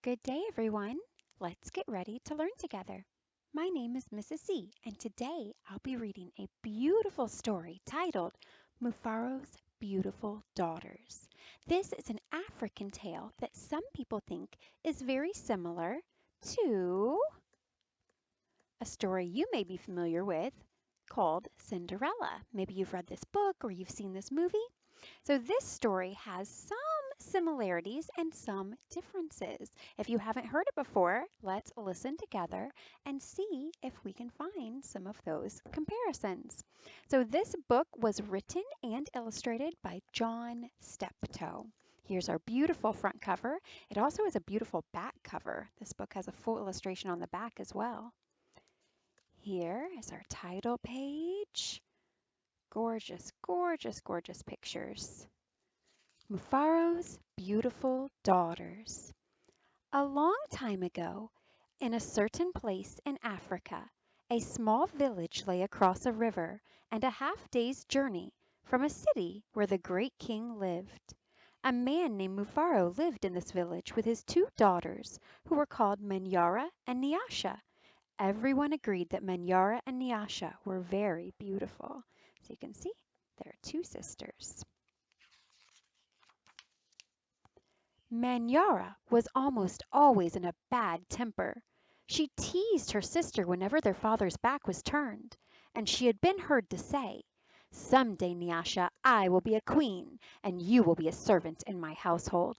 Good day, everyone. Let's get ready to learn together. My name is Mrs. C, and today I'll be reading a beautiful story titled Mufaro's Beautiful Daughters. This is an African tale that some people think is very similar to a story you may be familiar with called Cinderella. Maybe you've read this book or you've seen this movie. So this story has some similarities and some differences. If you haven't heard it before, let's listen together and see if we can find some of those comparisons. So this book was written and illustrated by John Steptoe. Here's our beautiful front cover. It also has a beautiful back cover. This book has a full illustration on the back as well. Here is our title page. Gorgeous, gorgeous, gorgeous pictures. Mufaro's Beautiful Daughters. A long time ago, in a certain place in Africa, a small village lay across a river and a half-day's journey from a city where the great king lived. A man named Mufaro lived in this village with his two daughters, who were called Manyara and Nyasha. Everyone agreed that Manyara and Nyasha were very beautiful. So you can see there are two sisters. Manyara was almost always in a bad temper. She teased her sister whenever their father's back was turned, and she had been heard to say, "Some day, Nyasha, I will be a queen, and you will be a servant in my household."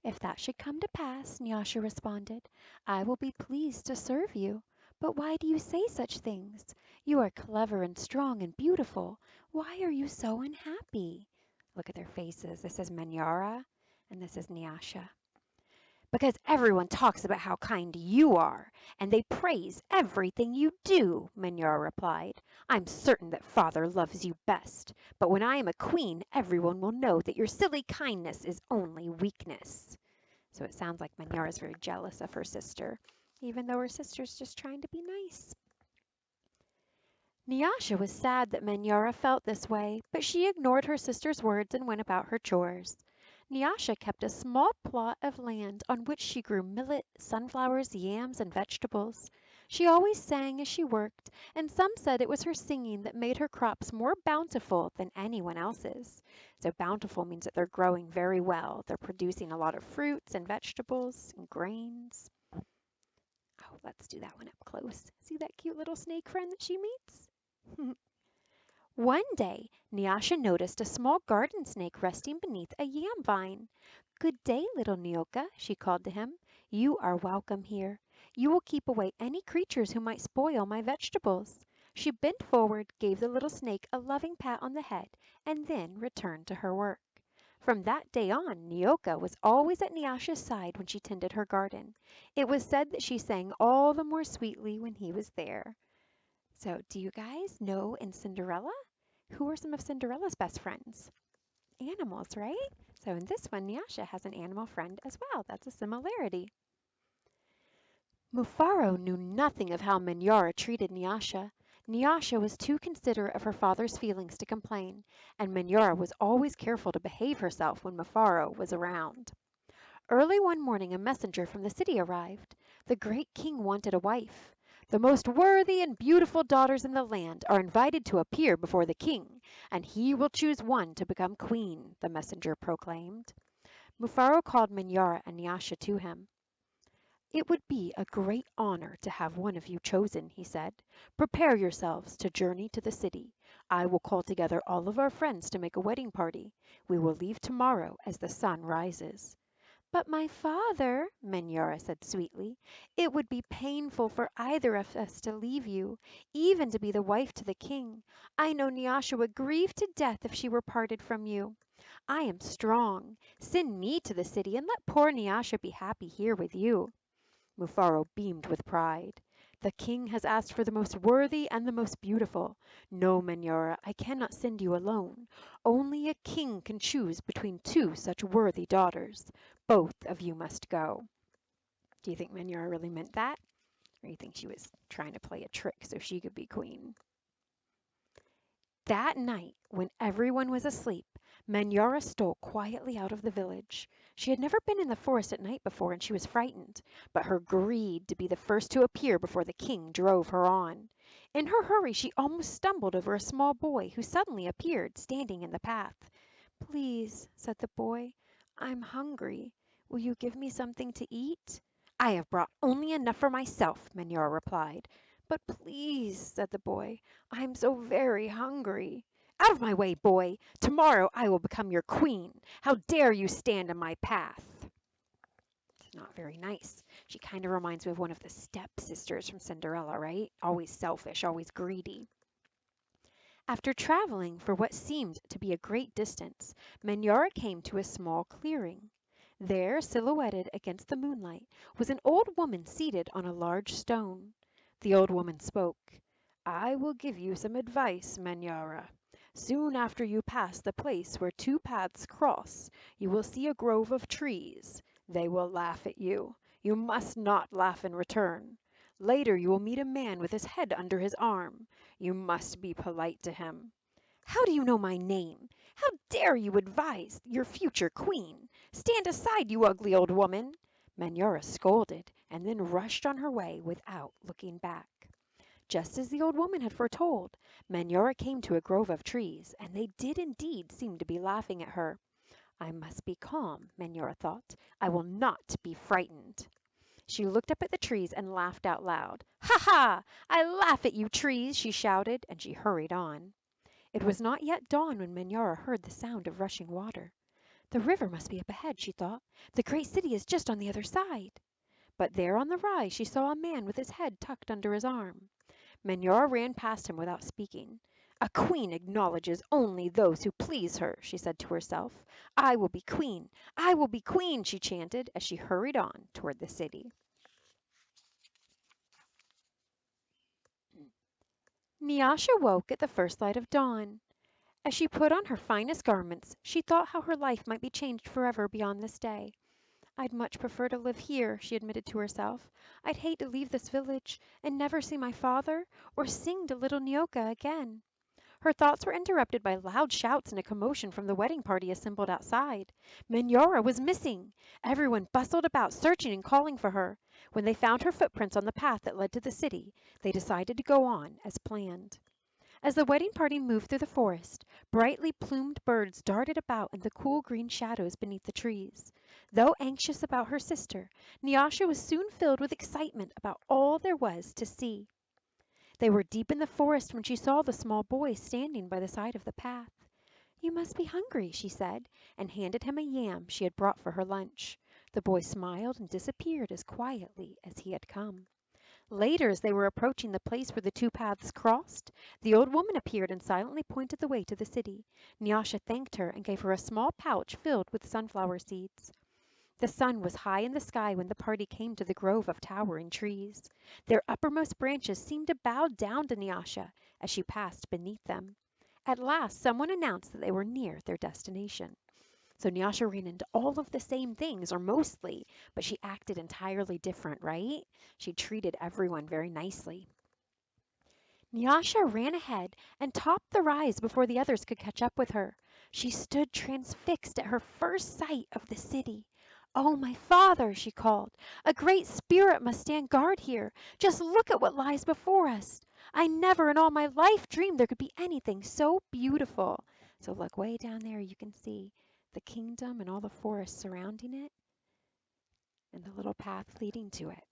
"If that should come to pass," Nyasha responded, "I will be pleased to serve you. But why do you say such things? You are clever and strong and beautiful. Why are you so unhappy?" Look at their faces. This is Manyara and this is Nyasha. "Because everyone talks about how kind you are, and they praise everything you do," Manyara replied. "I'm certain that father loves you best, but when I am a queen everyone will know that your silly kindness is only weakness." So it sounds like Manyara is very jealous of her sister, even though her sister's just trying to be nice. Nyasha was sad that Manyara felt this way, but she ignored her sister's words and went about her chores. Nyasha kept a small plot of land on which she grew millet, sunflowers, yams, and vegetables. She always sang as she worked, and some said it was her singing that made her crops more bountiful than anyone else's. So bountiful means that they're growing very well. They're producing a lot of fruits and vegetables and grains. Oh, let's do that one up close. See that cute little snake friend that she meets? One day, Nyasha noticed a small garden snake resting beneath a yam vine. "Good day, little Nyoka," she called to him. "You are welcome here. You will keep away any creatures who might spoil my vegetables." She bent forward, gave the little snake a loving pat on the head, and then returned to her work. From that day on, Nyoka was always at Nyasha's side when she tended her garden. It was said that she sang all the more sweetly when he was there. So, do you guys know in Cinderella? Who are some of Cinderella's best friends? Animals, right? So in this one, Nyasha has an animal friend as well. That's a similarity. Mufaro knew nothing of how Manyara treated Nyasha. Nyasha was too considerate of her father's feelings to complain, and Manyara was always careful to behave herself when Mufaro was around. Early one morning a messenger from the city arrived. The great king wanted a wife. "The most worthy and beautiful daughters in the land are invited to appear before the king, and he will choose one to become queen," the messenger proclaimed. Mufaro called Manyara and Nyasha to him. "It would be a great honor to have one of you chosen," he said. "Prepare yourselves to journey to the city. I will call together all of our friends to make a wedding party. We will leave tomorrow as the sun rises." "But my father," Manyara said sweetly, "it would be painful for either of us to leave you, even to be the wife to the king. I know Nyasha would grieve to death if she were parted from you. I am strong. Send me to the city and let poor Nyasha be happy here with you." Mufaro beamed with pride. "The king has asked for the most worthy and the most beautiful. No, Manyara, I cannot send you alone. Only a king can choose between two such worthy daughters. Both of you must go." Do you think Manyara really meant that? Or do you think she was trying to play a trick so she could be queen? That night, when everyone was asleep, Manyara stole quietly out of the village. She had never been in the forest at night before and she was frightened, but her greed to be the first to appear before the king drove her on. In her hurry she almost stumbled over a small boy who suddenly appeared standing in the path. "Please," said the boy, "I'm hungry. Will you give me something to eat?" "I have brought only enough for myself," Manyara replied. "But please," said the boy, "I'm so very hungry." "Out of my way, boy! Tomorrow I will become your queen. How dare you stand in my path?" It's not very nice. She kind of reminds me of one of the stepsisters from Cinderella, right? Always selfish, always greedy. After traveling for what seemed to be a great distance, Manyara came to a small clearing. There, silhouetted against the moonlight, was an old woman seated on a large stone. The old woman spoke. "I will give you some advice, Manyara. Soon after you pass the place where two paths cross, you will see a grove of trees. They will laugh at you. You must not laugh in return. Later you will meet a man with his head under his arm. You must be polite to him." "How do you know my name? How dare you advise your future queen? Stand aside, you ugly old woman!" Manyara scolded, and then rushed on her way without looking back. Just as the old woman had foretold, Manyara came to a grove of trees, and they did indeed seem to be laughing at her. "I must be calm," Manyara thought. "I will not be frightened." She looked up at the trees and laughed out loud. "Ha ha! I laugh at you, trees!" she shouted, and she hurried on. It was not yet dawn when Manyara heard the sound of rushing water. "The river must be up ahead," she thought. "The great city is just on the other side." But there on the rise she saw a man with his head tucked under his arm. Manyara ran past him without speaking. "A queen acknowledges only those who please her," she said to herself. "I will be queen! I will be queen!" she chanted as she hurried on toward the city. Nyasha woke at the first light of dawn. As she put on her finest garments, she thought how her life might be changed forever beyond this day. "I'd much prefer to live here," she admitted to herself. "I'd hate to leave this village and never see my father or sing to little Nyoka again." Her thoughts were interrupted by loud shouts and a commotion from the wedding party assembled outside. Minyora was missing! Everyone bustled about, searching and calling for her. When they found her footprints on the path that led to the city, they decided to go on as planned. As the wedding party moved through the forest, brightly plumed birds darted about in the cool green shadows beneath the trees. Though anxious about her sister, Nyasha was soon filled with excitement about all there was to see. They were deep in the forest when she saw the small boy standing by the side of the path. "You must be hungry," she said, and handed him a yam she had brought for her lunch. The boy smiled and disappeared as quietly as he had come. Later, as they were approaching the place where the two paths crossed, the old woman appeared and silently pointed the way to the city. Nyasha thanked her and gave her a small pouch filled with sunflower seeds. The sun was high in the sky when the party came to the grove of towering trees. Their uppermost branches seemed to bow down to Nyasha as she passed beneath them. At last someone announced that they were near their destination. So Nyasha ran into all of the same things, or mostly, but she acted entirely different, right? She treated everyone very nicely. Nyasha ran ahead and topped the rise before the others could catch up with her. She stood transfixed at her first sight of the city. "Oh, my father!" she called. "A great spirit must stand guard here. Just look at what lies before us. I never in all my life dreamed there could be anything so beautiful." So look way down there, you can see the kingdom and all the forests surrounding it and the little path leading to it.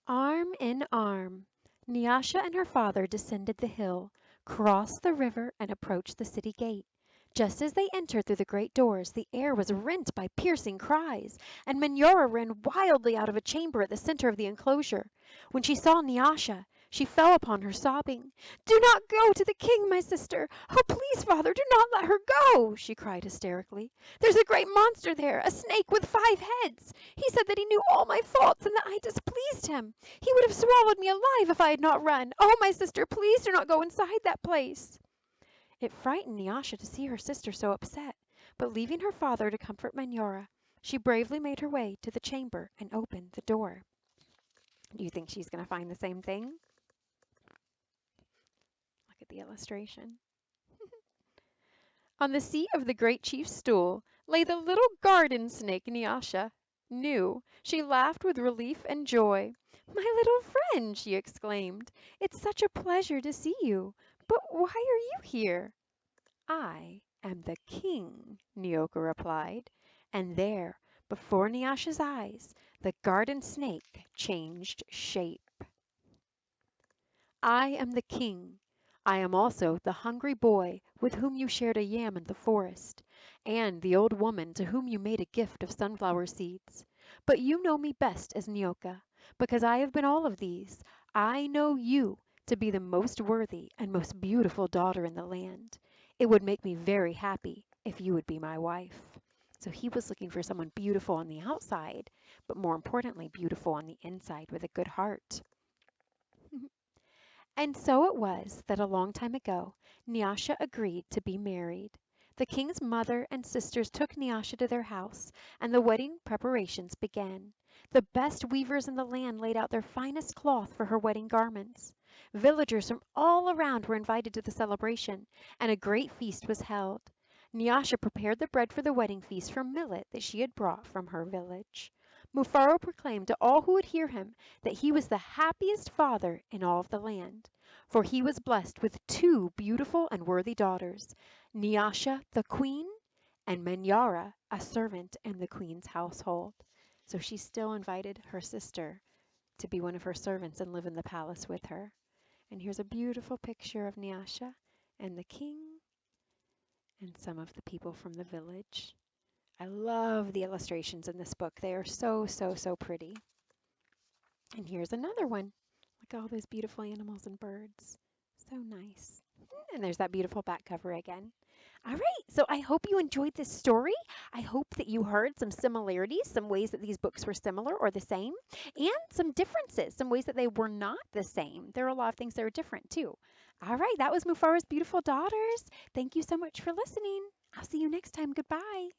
Arm in arm, Nyasha and her father descended the hill, crossed the river, and approached the city gate. Just as they entered through the great doors, the air was rent by piercing cries, and Minyora ran wildly out of a chamber at the center of the enclosure. When she saw Nyasha, she fell upon her, sobbing. "Do not go to the king, my sister! Oh, please, father, do not let her go!" she cried hysterically. "There's a great monster there, a snake with 5 heads. He said that he knew all my faults and that I displeased him. He would have swallowed me alive if I had not run. Oh, my sister, please do not go inside that place." It frightened Nyasha to see her sister so upset, but leaving her father to comfort Minyora, she bravely made her way to the chamber and opened the door. Do you think she's going to find the same thing? Look at the illustration. On the seat of the great chief's stool lay the little garden snake Nyasha. New. She laughed with relief and joy. "My little friend!" she exclaimed. "It's such a pleasure to see you. But why are you here?" "I am the king," Nyoka replied. And there, before Nyasha's eyes, the garden snake changed shape. "I am the king. I am also the hungry boy with whom you shared a yam in the forest, and the old woman to whom you made a gift of sunflower seeds. But you know me best as Nyoka, because I have been all of these. I know you to be the most worthy and most beautiful daughter in the land. It would make me very happy if you would be my wife." So he was looking for someone beautiful on the outside, but more importantly, beautiful on the inside with a good heart. And so it was that a long time ago Nyasha agreed to be married. The king's mother and sisters took Nyasha to their house, and the wedding preparations began. The best weavers in the land laid out their finest cloth for her wedding garments. Villagers from all around were invited to the celebration, and a great feast was held. Nyasha prepared the bread for the wedding feast from millet that she had brought from her village. Mufaro proclaimed to all who would hear him that he was the happiest father in all of the land, for he was blessed with two beautiful and worthy daughters, Nyasha the queen, and Menyara, a servant in the queen's household. So she still invited her sister to be one of her servants and live in the palace with her. And here's a beautiful picture of Nyasha and the king and some of the people from the village. I love the illustrations in this book. They are so, so, so pretty. And here's another one. Look at all those beautiful animals and birds. So nice. And there's that beautiful back cover again. All right, so I hope you enjoyed this story. I hope that you heard some similarities, some ways that these books were similar or the same, and some differences, some ways that they were not the same. There are a lot of things that are different too. All right, that was Mufaro's Beautiful Daughters. Thank you so much for listening. I'll see you next time. Goodbye.